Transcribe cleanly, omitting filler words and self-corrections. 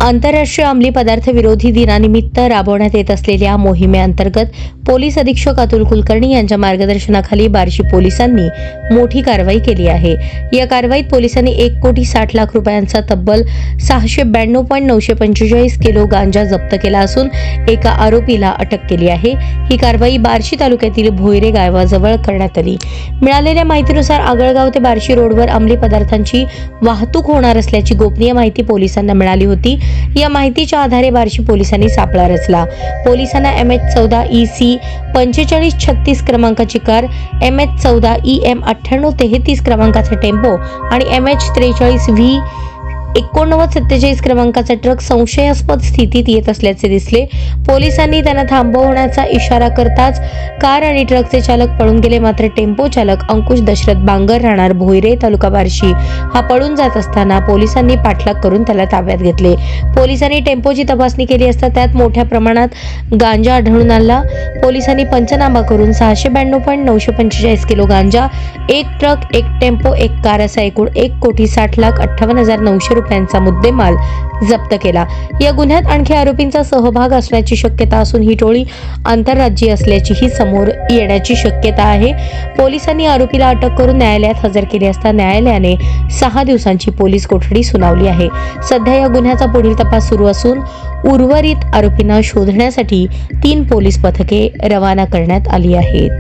आंतरराष्ट्रीय अंमली पदार्थ विरोधी दिनानिमित्त राबवण्यात येत असलेल्या मोहिमेअंतर्गत पोलीस अधीक्षक अतुल कुलकर्णी यांच्या मार्गदर्शनाखाली बार्शी पोलिसांनी मोठी कारवाई केली आहे। या कारवाईत पोलिसांनी 1,60,00,000 रुपयांचा तब्बल 692.945 किलो गांजा जप्त केला असून एका आरोपीला अटक केली आहे। ही कारवाई बार्शी तालुक्यातील भोयरे गावाजवळ करण्यात आली। मिळालेल्या माहितीनुसार आगळगाव ते बार्शी रोडवर अंमली पदार्थांची वाहतूक होणार असल्याची गोपनीय माहिती पोलिसांना मिळाली होती। या माहितीच्या आधारे बार्शी पोलिसांनी सापळा रचला। पोलिसांना MH14 EC 4536 क्रमांकाची कार, MH14 EM 9833 क्रमांकाचा टेम्पो आणि MH43 V 8947 क्रमांकाचा ट्रक संशयास्पद स्थितीत येत असल्याचे दिसले। पोलिसांनी त्यांना थांबवण्याचा इशारा करताच कार आणि ट्रकचे चालक पळून गेले। मात्र टेम्पो चालक अंकुश दशरथ बांगर राहणार भोयरे तालुका बार्शी हा पळून जात असताना पोलिसांनी पाठलाग करून त्याला ताब्यात घेतले। पोलिसांनी टेम्पोची तपासणी केली असता त्यात मोठ्या प्रमाणात गांजा आढळून आला। पोलिसांनी पंचनामा करून 692.945 किलो गांजा, एक ट्रक, एक टेम्पो, एक कार असा एकूण 1,60,58,900 रुपयांचा मुद्देमाल जप्त केला। या गुन्ह्यात आणखी आरोपींचा सहभाग असण्याची शक्यता असून ही टोळी आंतरराज्यीय असल्याचीही समोर येण्याची शक्यता आहे। पोलिसांनी आरोपीला अटक करून न्यायालयात हजर केले असता न्यायालयाने 6 दिवसांची पोलीस कोठडी सुनावली आहे। सध्या या गुन्ह्याचा पुढील तपास सुरू असून उर्वरित आरोपींना शोधण्यासाठी 3 पोलीस पथके रवाना करण्यात आली आहेत।